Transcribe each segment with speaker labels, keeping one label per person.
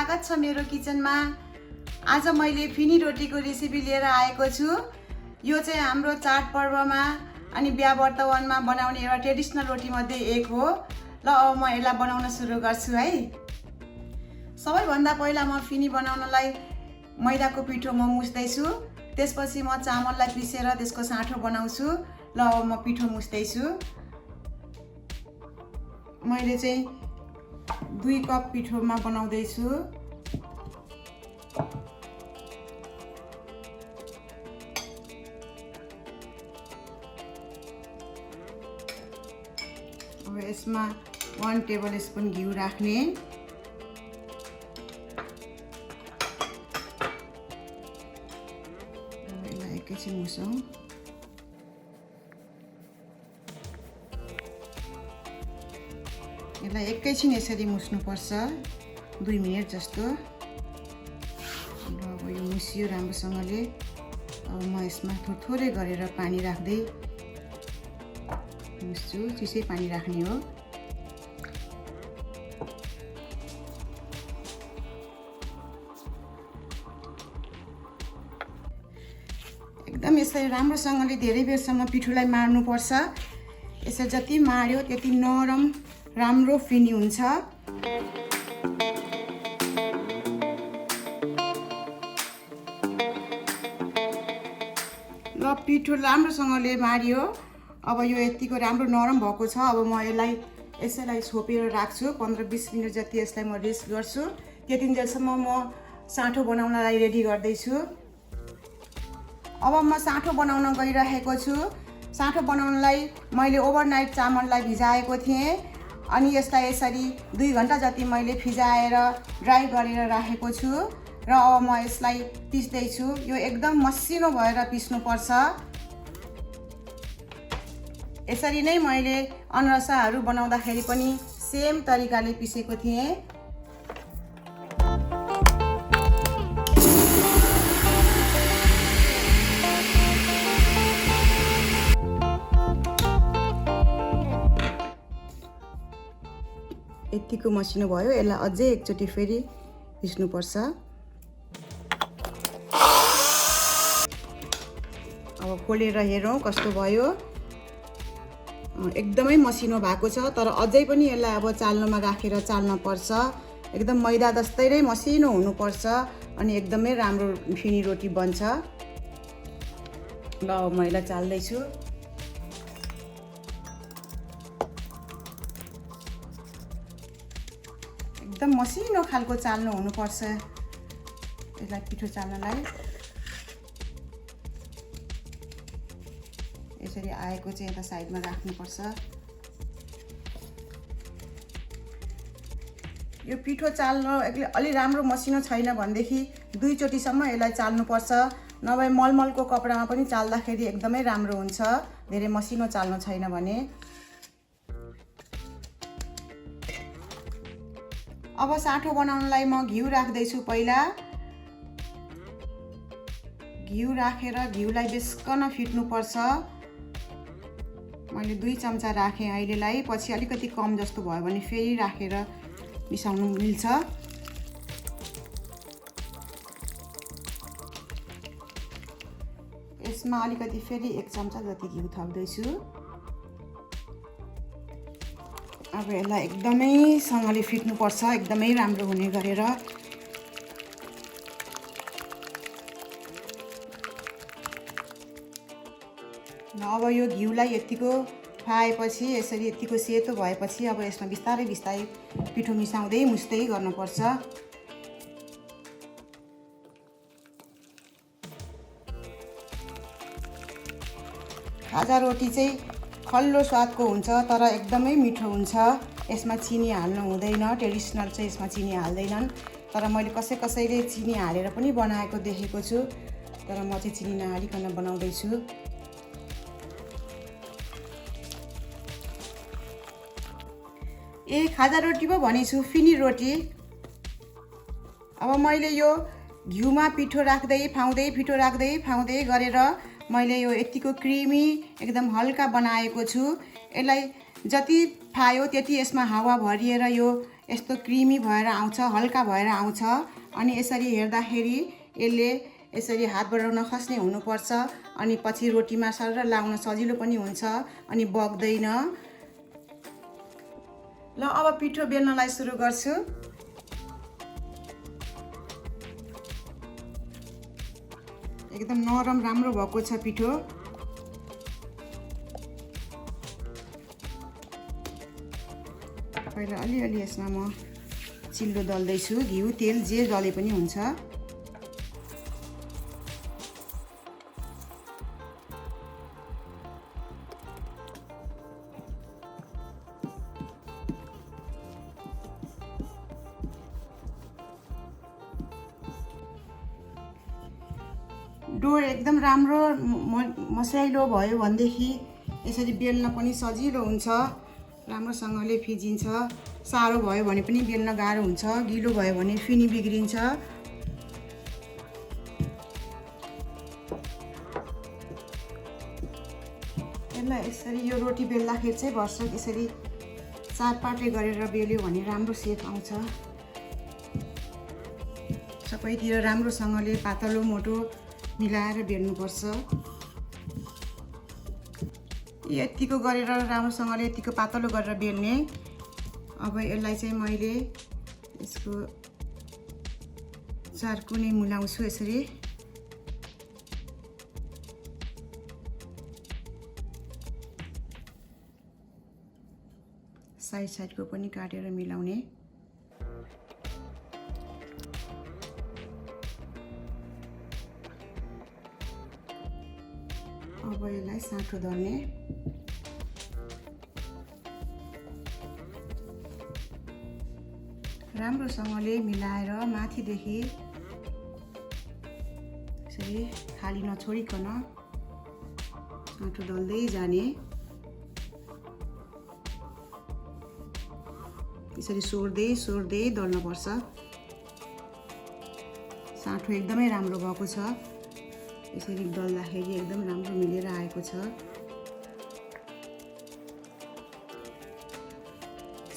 Speaker 1: स्वागत छ मेरो किचनमा। आज मैले फिनी रोटीको रेसिपी लिएर आएको छु। यो चाहिँ हाम्रो चाडपर्वमा अनि बिहा व्रतवनमा बनाउने एउटा ट्रेडिसनल रोटी मध्ये एक हो। ल अब म यसलाई बनाउन सुरु गर्छु है। सबैभन्दा पहिला म फिनी बनाउनलाई मैदाको पिठो म मुस्दै छु। त्यसपछि म चामललाई पिसेर त्यसको साँठो बनाउँछु। ल अब म पिठो मुस्दै छु। मैले चाहिँ 2 कप पिठोमा बनाउँदै छु। अब यसमा 1 टेबल स्पुन घिउ राख्ने। यसलाई एकैछिन मुसौँ। यसलाई एकैछिन यसरी मुस्नुपर्छ, 2 मिनेट जस्तो। अब यो मुसियो राम्रोसँगले। अब म यसमा थोरै गरेर पानी राख्दै मुस्छु। चिसै पानी राख्ने हो। एकदम यसरी राम्रोसँगले धेरै बेरसम्म पिठोलाई मार्नुपर्छ। यसरी जति मार्यो त्यति नरम राम्रो फिनी हुन्छ। ल पिठो राम्रोसँगले मारियो। अब यो यतिको राम्रो नरम भएको छ। अब म यसैलाई छोपेर राख्छु। 15-20 मिनट जति यसलाई म रेस्ट गर्छु। त्यतिन्जेलसम्म म साँठो बनाउनलाई रेडी गर्दैछु। अब म साँठो बनाउन गइरहेको छु। साँठो बनाउनलाई मैले ओभरनाइट चामललाई भिजाएको थिएँ अनि यसलाई यसरी 2 घण्टा जति मैले भिजाएर ड्राई गरेर राखेको छु र अब म यसलाई पिस्दैछु। यो एकदम मसिनो भएर पिस्नुपर्छ। यसरी नै मैले अनरसाहरू बनाउँदाखेरि पनि सेम तरिकाले पिसेको थिएँ। यतिको मसिनो भयो। यसलाई अझै एकचोटि फेरि पिस्नुपर्छ। अब खोलेर हेरौँ कस्तो भयो। एकदमै मसिनो भएको छ, तर अझै पनि यसलाई अब चाल्नमा राखेर चाल्न पर्छ। एकदम मैदा जस्तै नै मसिनो हुनुपर्छ अनि एकदमै राम्रो फिनी रोटी बन्छ। ल अब म यसलाई चाल्दैछु। एकदम मसिनो खालको चाल्नु हुनुपर्छ यसलाई पिठो चाल्नलाई। यसरी आएको चाहिँ यता साइडमा राख्नुपर्छ। यो पिठो चाल्न अलि राम्रो मसिनो छैन भनेदेखि 2 चोटिसम्म यसलाई चाल्नुपर्छ। नभए मलमलको कपडामा पनि चाल्दाखेरि एकदमै राम्रो हुन्छ, धेरै मसिनो चाल्नु छैन भने। अब साँठो बनाउनलाई म घिउ राख्दैछु। पहिला घिउ राखेर घिउलाई बेस्कन फिट्नुपर्छ। मैले 2 चम्चा राखेँ अहिलेलाई। पछि अलिकति कम जस्तो भयो भने फेरि राखेर मिसाउनु मिल्छ। यसमा अलिकति फेरि 1 चम्चा जति घिउ थप्दैछु। अब यसलाई एकदमै सँगले फिट्नुपर्छ, एकदमै राम्रो हुने गरेर। अब यो घिउलाई यतिको फाएपछि, यसरी यतिको सेतो भएपछि अब यसमा बिस्तारै बिस्तारै पिठो मिसाउँदै मुस्दै गर्नुपर्छ। खाजा रोटी चाहिँ खल्लो स्वादको हुन्छ तर एकदमै मिठो हुन्छ। यसमा चिनी हाल्नु हुँदैन। ट्रेडिसनल चाहिँ यसमा चिनी हाल्दैनन्, तर मैले कसैले चिनी हालेर पनि बनाएको देखेको छु, तर म चाहिँ चिनी नहालिकन बनाउँदैछु। खाजा रोटी पो भनेछु, फिनी रोटी। अब मैले यो घिउमा पिठो राख्दै फाउँदै गरेर मैले यो यतिको क्रिमी एकदम हल्का बनाएको छु। यसलाई जति फायो त्यति यसमा हावा भरिएर यो यस्तो क्रिमी भएर आउँछ, हल्का भएर आउँछ। अनि यसरी हेर्दाखेरि यसले यसरी हातबाट नखस्ने हुनुपर्छ। अनि पछि रोटीमा सरर लाउन सजिलो पनि हुन्छ अनि बग्दैन। ल अब पिठो बेल्नलाई सुरु गर्छु। एकदम नरम राम्रो भएको छ पिठो। पहिला अलिअलि यसमा म चिल्लो दल्दैछु। घिउ तेल जे दले पनि हुन्छ। डो एकदम राम्रो मसाइलो भयो भनेदेखि यसरी बेल्न पनि सजिलो हुन्छ, राम्रोसँगले फिजिन्छ। साह्रो भयो भने पनि बेल्न गाह्रो हुन्छ, गिलो भयो भने फिनी बिग्रिन्छ। यसलाई यसरी यो रोटी बेल्दाखेरि चाहिँ भर्सक यसरी चारपाटे गरेर बेल्यो भने राम्रो सेप आउँछ। सबैतिर राम्रोसँगले पातलो मोटो मिलाएर बेल्नुपर्छ। यतिको गरेर राम्रोसँगले यतिको पातलो गरेर बेल्ने। अब यसलाई चाहिँ मैले यसको चार कुनै मिलाउँछु यसरी। साइड साइडको पनि काटेर मिलाउने। अब यसलाई साँठो दल्ने। राम्रोसँगले मिलाएर माथिदेखि यसरी खाली नछोडिकन साँठो दल्दै जाने। यसरी सोर्दै सोर्दै दल्नुपर्छ। साँठो एकदमै राम्रो भएको छ। यसरी दल्दाखेरि एकदम राम्रो मिलेर आएको छ।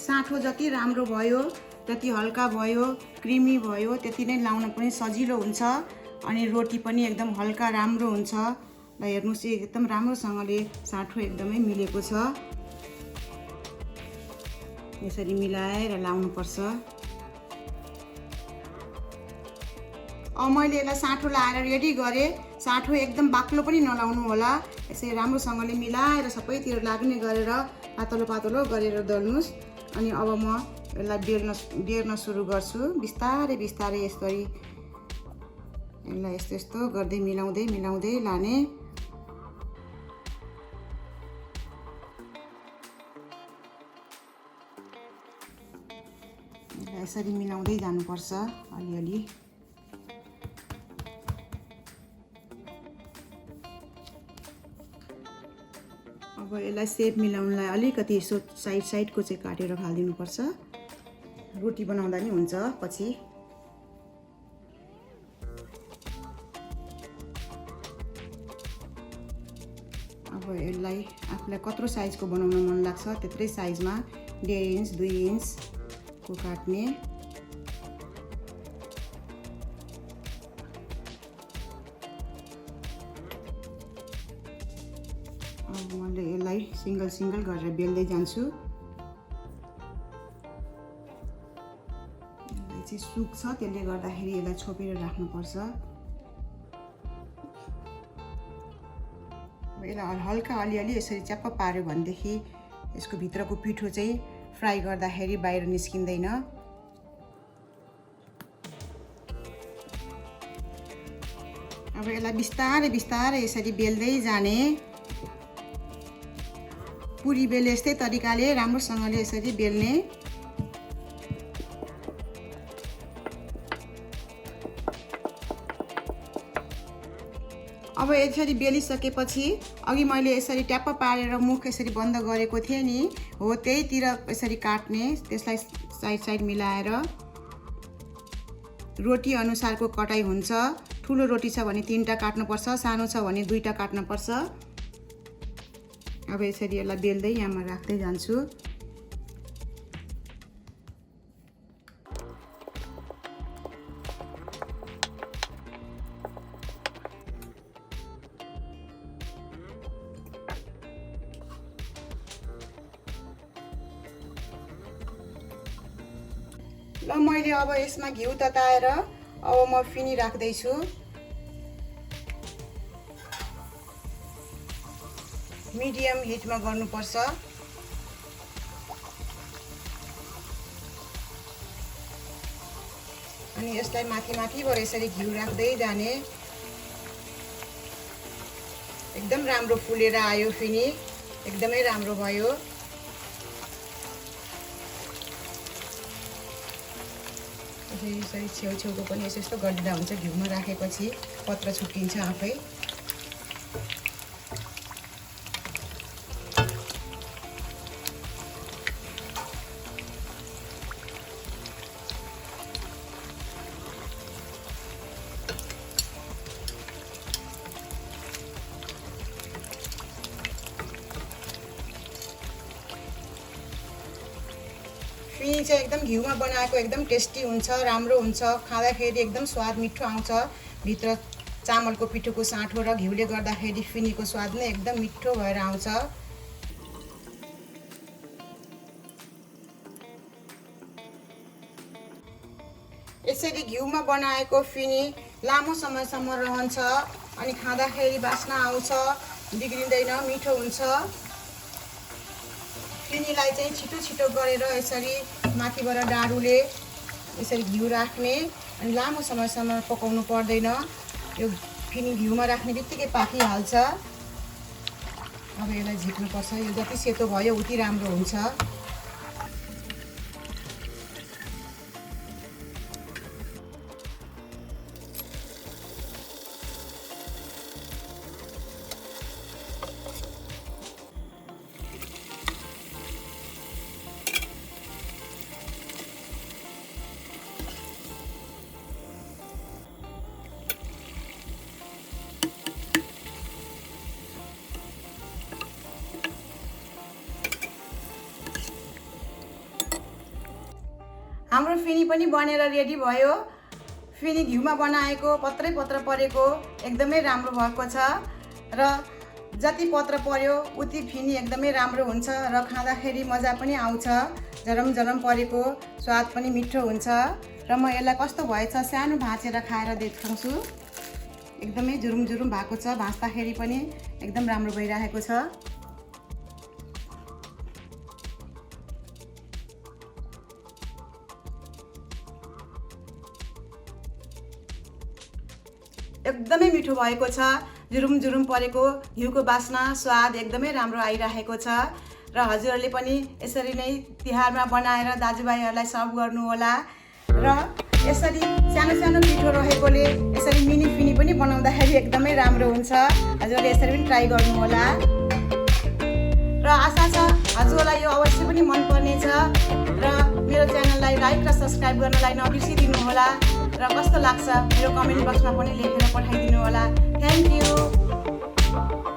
Speaker 1: साँठो जति राम्रो भयो, जति हल्का भयो, क्रिमी भयो, त्यति नै लाउन पनि सजिलो हुन्छ। अनि रोटी पनि एकदम हल्का राम्रो हुन्छ। ल हेर्नुहोस्, एकदम राम्रोसँगले साँठो एकदमै मिलेको छ। यसरी मिलाएर लाउनुपर्छ। अब मैले यसलाई साँठो लाएर रेडी गरेँ। साँठो एकदम बाक्लो पनि नलाउनु होला। यसरी राम्रोसँगले मिलाएर सबैतिर लाग्ने गरेर पातलो पातलो गरेर दल्नुहोस्। अनि अब म यसलाई बेर्न सुरु गर्छु। बिस्तारै बिस्तारै यसरी यसलाई यस्तो यस्तो गर्दै मिलाउँदै मिलाउँदै लाने। यसरी मिलाउँदै जानुपर्छ अलिअलि। अब यसलाई सेप मिलाउनलाई अलिकति यसो साइड साइडको चाहिँ काटेर फालिदिनुपर्छ। रोटी बनाउँदा नि हुन्छ पछि। अब यसलाई आफूलाई कत्रो साइजको बनाउन मन लाग्छ त्यत्रै साइजमा 1.5 इन्च 2 इन्चको काट्ने। अब मैले यसलाई सिंगल सिंगल गरेर बेल्दै जान्छु। यसलाई चाहिँ सुक्छ, त्यसले गर्दाखेरि यसलाई छोपेर राख्नुपर्छ। यसलाई हल्का अलिअलि यसरी च्याप्प पार्यो भनेदेखि यसको भित्रको पिठो चाहिँ फ्राई गर्दाखेरि बाहिर निस्किँदैन। अब यसलाई बिस्तारै बिस्तारै यसरी बेल्दै जाने। पुरी बेले यस्तै तरिकाले राम्रोसँगले यसरी बेल्ने। अब यसरी बेलिसकेपछि अघि मैले यसरी ट्याप्प पारेर मुख यसरी बन्द गरेको थिएँ नि, हो त्यहीतिर यसरी काट्ने। त्यसलाई साइड साइड मिलाएर रोटी अनुसारको कटाइ हुन्छ। ठुलो रोटी छ भने 3टा काट्नुपर्छ, सानो छ भने 2टा काट्नुपर्छ। अब यसरी यसलाई बेल्दै यहाँमा राख्दै जान्छु। ल मैले अब यसमा घिउ तताएर अब म फिनी राख्दैछु। मिडियम हिटमा गर्नुपर्छ। अनि यसलाई माथि माथिबाट यसरी घिउ राख्दै जाने। एकदम राम्रो फुलेर आयो फिनी, एकदमै राम्रो भयो। यसरी छेउछेउको पनि यस्तो गरिदिँदा हुन्छ, घिउमा राखेपछि पत्र छुट्टिन्छ आफै। फिनी चाहिँ एकदम घिउमा बनाएको एकदम टेस्टी हुन्छ, राम्रो हुन्छ। खाँदाखेरि एकदम स्वाद मिठो आउँछ। भित्र चामलको पिठोको साँठो र घिउले गर्दाखेरि फिनीको स्वाद नै एकदम मिठो भएर आउँछ। यसरी घिउमा बनाएको फिनी लामो समयसम्म रहन्छ अनि खाँदाखेरि बास्ना आउँछ, बिग्रिँदैन, मिठो हुन्छ। फिनीलाई चाहिँ छिटो छिटो गरेर यसरी माथिबाट डाडुले यसरी घिउ राख्ने अनि लामो समयसम्म पकाउनु पर्दैन। यो फिनी घिउमा राख्ने बित्तिकै पाकिहाल्छ। अब यसलाई झिक्नुपर्छ। यो जति सेतो भयो उति राम्रो हुन्छ। हाम्रो फिनी पनि बनेर रेडी भयो। फिनी घिउमा बनाएको पत्रै पत्र परेको एकदमै राम्रो भएको छ र जति पत्र पर्यो उति फिनी एकदमै राम्रो हुन्छ र खाँदाखेरि मजा पनि आउँछ। जरम जरम परेको स्वाद पनि मिठो हुन्छ र म यसलाई कस्तो भएछ सानो भाँचेर खाएर देखाउँछु। एकदमै जुरुम जुरुम भएको छ, भाँच्दाखेरि पनि एकदम राम्रो भइरहेको छ। एकदमै मिठो भएको छ। जुरुम जुरुम परेको घिउको बास्ना स्वाद एकदमै राम्रो आइरहेको छ र हजुरहरूले पनि यसरी नै तिहारमा बनाएर दाजुभाइहरूलाई सर्भ गर्नु होला। र यसरी सानो सानो पिठो रहेकोले यसरी मिनी फिनी पनि बनाउँदाखेरि एकदमै राम्रो हुन्छ। हजुरहरूले यसरी पनि ट्राई गर्नु होला र आशा छ हजुरहरूलाई यो अवश्य पनि मन पर्नेछ र मेरो च्यानललाई लाइक र सब्स्क्राइब गर्नलाई नबिर्सिदिनु होला र कस्तो लाग्छ मेरो कमेन्ट बक्समा पनि लेखेर पठाइदिनु होला। Thank you.